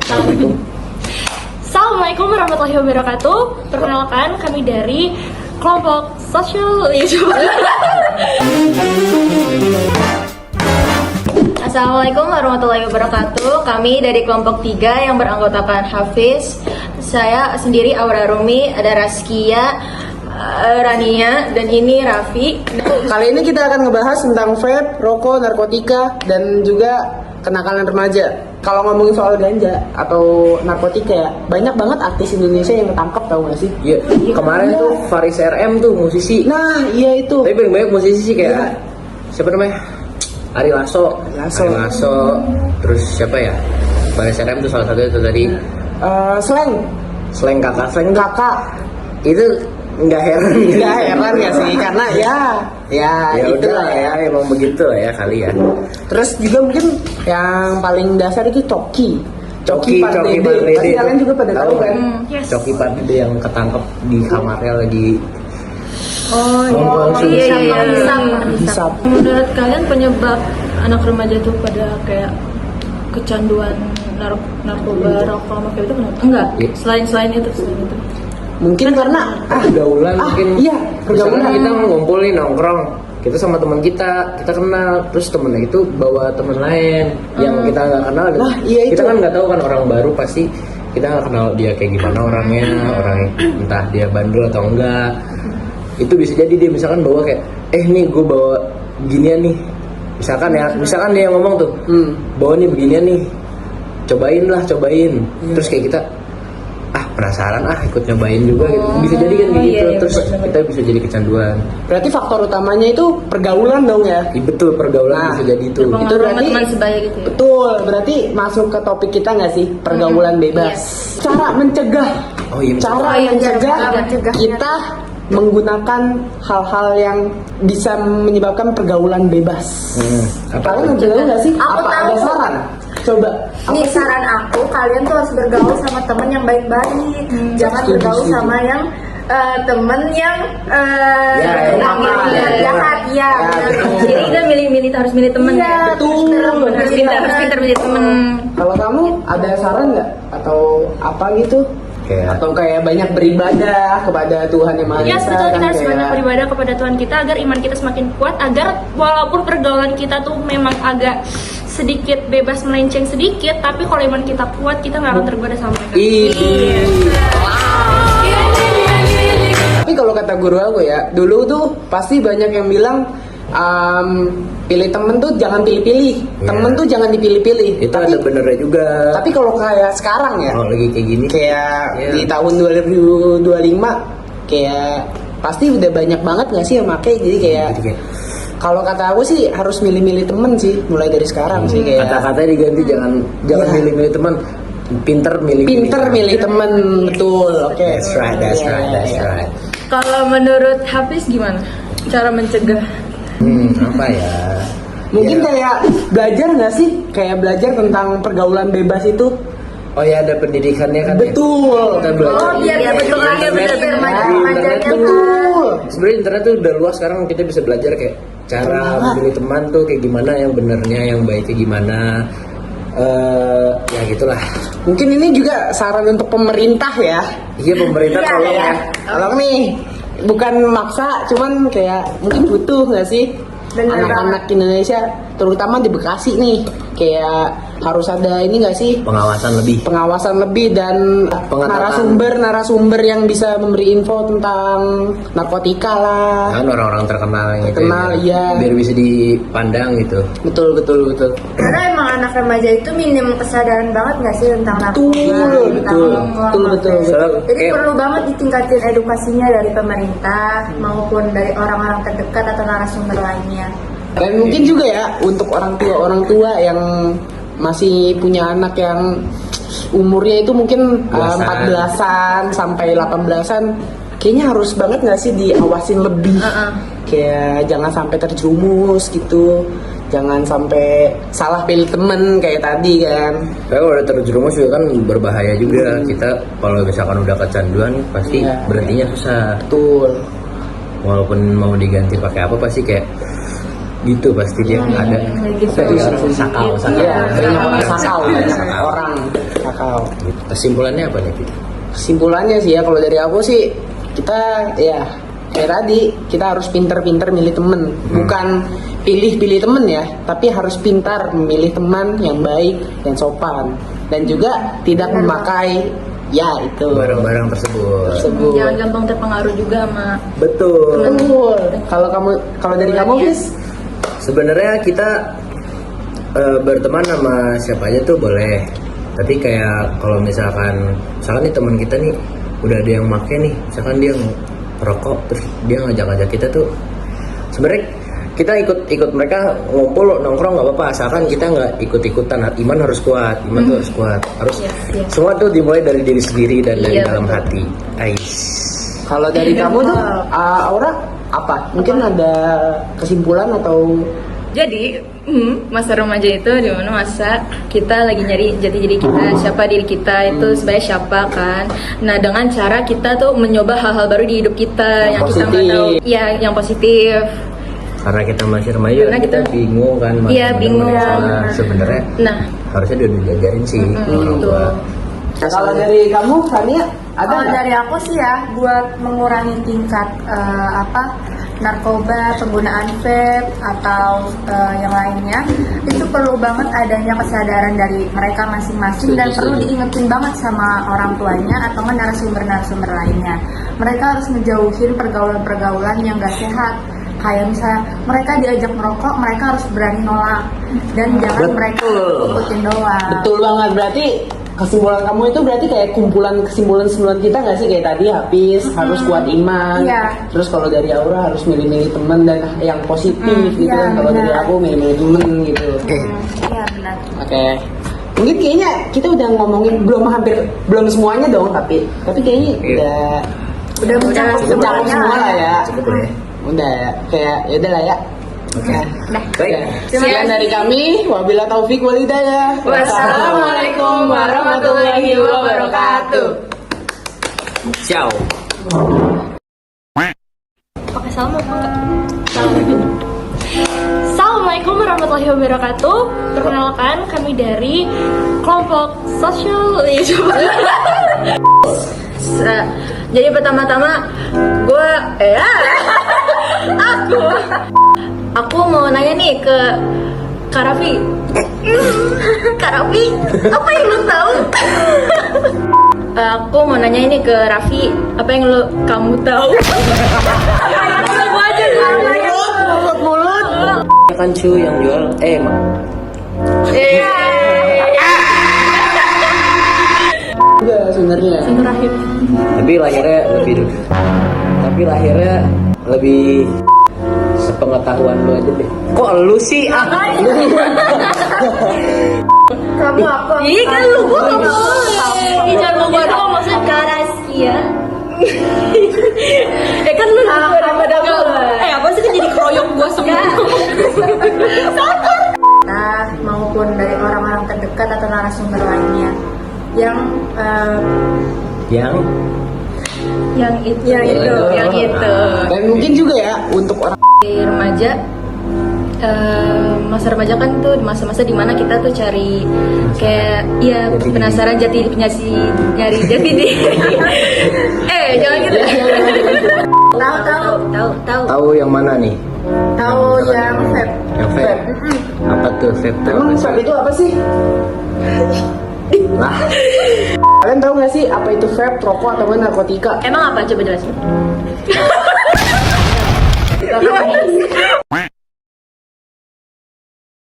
Assalamualaikum. Assalamualaikum warahmatullahi wabarakatuh. Perkenalkan, kami dari kelompok sosial. Assalamualaikum warahmatullahi wabarakatuh. Kami dari kelompok 3 yang beranggotakan Hafiz. Saya sendiri Aura Rumi, ada Raskia, Rania, dan ini Raffi. Kali ini kita akan ngebahas tentang vape, rokok, narkotika, dan juga kenakalan remaja. Kalau ngomongin soal ganja atau narkotika ya, banyak banget artis Indonesia yang ketangkep, tau gak sih? Iya, kemarin tuh Faris RM tuh musisi. Nah, iya itu. Tapi paling banyak musisi sih kayak Iya. siapa namanya? Ari Lasso. Terus siapa ya? Faris RM tuh salah satu itu tadi. Slang Slang kakak. itu nggak heran. Nggak heran ya sih, karena ya Ya itu udah lah ya. emang begitu lah ya kali ya. Terus juga mungkin yang paling dasar itu Coki Coki Pardede. Pardede. Pasti kalian juga pada tahu kan? Yes. Coki Pardede yang ketangkep di kamarnya lagi Hisap. Menurut kalian penyebab anak remaja itu pada kayak kecanduan narkoba, rokok, sama kayak itu kenapa? Enggak. Iya. Selain itu. Mungkin karena pergaulan mungkin. iya, pergaulan. Misalkan kita ngumpul nih nongkrong, kita sama teman kita kenal, terus temennya itu bawa temen lain yang kita nggak kenal. Nah, iya kita itu. kan nggak tahu kan orang baru, pasti kita nggak kenal dia kayak gimana orangnya, orang entah dia bandel atau enggak. Itu bisa jadi dia misalkan bawa kayak, nih gue bawa ginian nih, misalkan dia ngomong tuh, bawa nih beginian nih, cobain. Terus kayak kita penasaran ikut nyobain juga gitu. Bisa jadi kan kayak gitu. Iya, Terus kita bisa jadi kecanduan. Berarti faktor utamanya itu pergaulan dong ya? Betul, pergaulan bisa jadi itu. Itu berarti teman sebaya gitu ya. betul. Berarti masuk ke topik kita nggak sih, pergaulan bebas? Cara mencegah. Oh iya, Cara mencegah kita menggunakan hal-hal yang bisa menyebabkan pergaulan bebas. Kalian tahu nggak sih? Aku Apa tahu. ada saran? Coba. Nih saran aku, kalian tuh harus bergaul sama temen yang baik-baik. Jangan Setuju, bergaul setuju. sama yang temen yang ya. jahat ya. Jadi kita harus milih teman Iya, ya. Betul. Harus pintar milih teman. Kalau kamu ada saran nggak atau apa gitu? Kayak Atau kayak banyak beribadah kepada Tuhan yang Maha Yes, Esa betul, kan, kita harus kayak- banyak beribadah kepada Tuhan kita agar iman kita semakin kuat, agar walaupun pergaulan kita tuh memang agak sedikit bebas melenceng sedikit, tapi kalau iman kita kuat, kita nggak akan tergoda sama mereka. Tapi kalau kata guru aku ya, dulu tuh pasti banyak yang bilang pilih temen tuh jangan pilih-pilih, temen tuh jangan dipilih-pilih. itu ada benernya juga. Tapi kalau kayak sekarang ya, Kalau lagi kayak gini, kayak Iya. di tahun 2025, kayak pasti udah banyak banget nggak sih yang pakai. Jadi kayak jadi kayak kalau kata aku sih harus milih-milih temen sih, mulai dari sekarang sih kayak. kata-katanya diganti, jangan Iya. milih-milih teman, pinter milih temen, betul. Oke. That's right. Iya. Kalau menurut Hafiz gimana cara mencegah? Apa ya? Mungkin Ya. kayak belajar nggak sih? Kayak belajar tentang pergaulan bebas itu. Oh ya, ada pendidikannya kan. Betul. Kita belajar. Biar Iya, betul, jadi iya, betul. remaja-remajanya kan. Betul. Sebenarnya internet tuh udah luas, sekarang kita bisa belajar kayak cara memilih teman tuh kayak gimana, yang benernya, yang baiknya gimana. Ya gitulah. Mungkin ini juga saran untuk pemerintah ya. Iya, pemerintah Iya, tolong iya. ya. Tolong nih, bukan maksa, cuman kayak mungkin butuh nggak sih Bener anak-anak Indonesia, terutama di Bekasi nih, kayak harus ada ini nggak sih pengawasan lebih dan Pengetatan. narasumber yang bisa memberi info tentang narkotika lah. Kan orang-orang terkenal yang itu Terkenal, ya. iya. Biar bisa dipandang gitu. Betul. Karena emang anak remaja itu minim kesadaran banget nggak sih tentang narkoba, Betul. Soalnya Jadi kayak- perlu banget ditingkatin edukasinya dari pemerintah maupun dari orang-orang terdekat atau narasumber lainnya. Dan mungkin juga ya untuk orang tua yang masih punya anak yang umurnya itu mungkin Belasan. 14-an sampai 18-an, kayaknya harus banget nggak sih diawasin lebih. Kayak jangan sampai terjerumus gitu, jangan sampai salah pilih temen kayak tadi kan. Tapi kalau udah terjerumus juga kan berbahaya juga. Kita kalau misalkan udah kecanduan pasti Iya. berhentinya susah. Betul. Walaupun mau diganti pakai apa pasti kayak gitu pasti dia ada sakau Iya, banyak orang sakau, banyak orang sakau. kesimpulannya apa nih Pi? Kesimpulannya sih ya, kalau dari aku sih kita ya kayak tadi kita harus pinter-pinter milih temen, bukan pilih-pilih temen ya, tapi harus pintar memilih teman yang baik dan sopan, dan juga tidak memakai ya itu barang-barang tersebut. Jangan gampang terpengaruh juga sama Betul. Betul. Kalau dari kamu, Fis? Sebenarnya kita berteman sama siapa aja tuh boleh. Tapi kayak kalau misalkan nih teman kita nih udah ada yang make nih, misalkan dia rokok terus dia ngajak-ngajak kita tuh, sebenarnya kita ikut mereka ngumpul nongkrong nggak apa-apa, asalkan kita nggak ikut-ikutan. Iman harus kuat, tuh harus kuat, harus semua tuh dimulai dari diri sendiri dan dari dalam hati. Kalau dari kamu tuh, Aura apa? Mungkin ada kesimpulan atau Jadi masa remaja itu dimana masa kita lagi nyari jati diri kita, siapa diri kita itu sebenarnya siapa kan. Nah dengan cara kita tuh mencoba hal-hal baru di hidup kita yang kita nggak tahu, ya yang positif. Karena kita masih remaja, Karena kita bingung kan. Iya, bingung. Sebenarnya Nah harusnya udah diajarin sih orang tua. kalau dari kamu, Fania, ada Kalau nggak? dari aku sih ya, buat mengurangi tingkat narkoba, penggunaan vape atau yang lainnya, itu perlu banget adanya kesadaran dari mereka masing-masing dan perlu diingetin banget sama orang tuanya atau narasumber-narasumber lainnya. Mereka harus menjauhin pergaulan-pergaulan yang gak sehat. Kayak misalnya mereka diajak merokok, mereka harus berani nolak dan jangan mereka ikutin doang. Betul banget, berarti kesimpulan kamu itu berarti kayak kesimpulan kita nggak sih, kayak tadi habis harus kuat iman. Iya. Terus kalau dari Aura harus milih-milih teman dan yang positif gitu Iya, kan. Kalau dari benar. aku milih-milih temen gitu. Iya benar. Oke. Mungkin kayaknya kita udah ngomongin belum semuanya dong, tapi kayaknya Udah mencakup mencakup semuanya semua lah ya. Cukup ya. Udah ya, kayak ya udah lah ya. Oke. Baik. Sekian dari kami. Wabillahi taufik wal hidayah. Wassalamualaikum warahmatullahi wabarakatuh. Ciao. Pakai salam apa enggak? Assalamualaikum warahmatullahi wabarakatuh. Perkenalkan, kami dari kelompok sosial. Jadi pertama-tama gue aku mau nanya nih ke Kak Raffi. Kak Raffi, apa yang lo tahu? Aku mau nanya ini ke Raffi, apa yang kamu tahu? Mulut. Kan cu yang jual Enggak sebenarnya. Rahim. tapi lahirnya lebih sepengetahuan lu aja deh. Kok lu sih? Kamu aku. Iya kan lu gue gak boleh. Jangan mau gue doang, maksudnya Kak Raskia. Kan lu daripada gue. apa sih jadi keroyok gue semua? Nah, maupun dari orang-orang terdekat atau narasumber lainnya yang Yang itu. Dan mungkin juga ya untuk orang Di remaja, masa remaja kan tuh masa-masa dimana kita tuh cari kayak ya penasaran nyari jati diri. Jangan gitu. Tahu yang mana nih? tahu yang vape. Yang vape. Apa tuh vape? Tuh emang apa sih? vape itu apa sih? Lah, Kalian tahu nggak sih apa itu vape, rokok atau narkotika? Emang apa coba jelasin?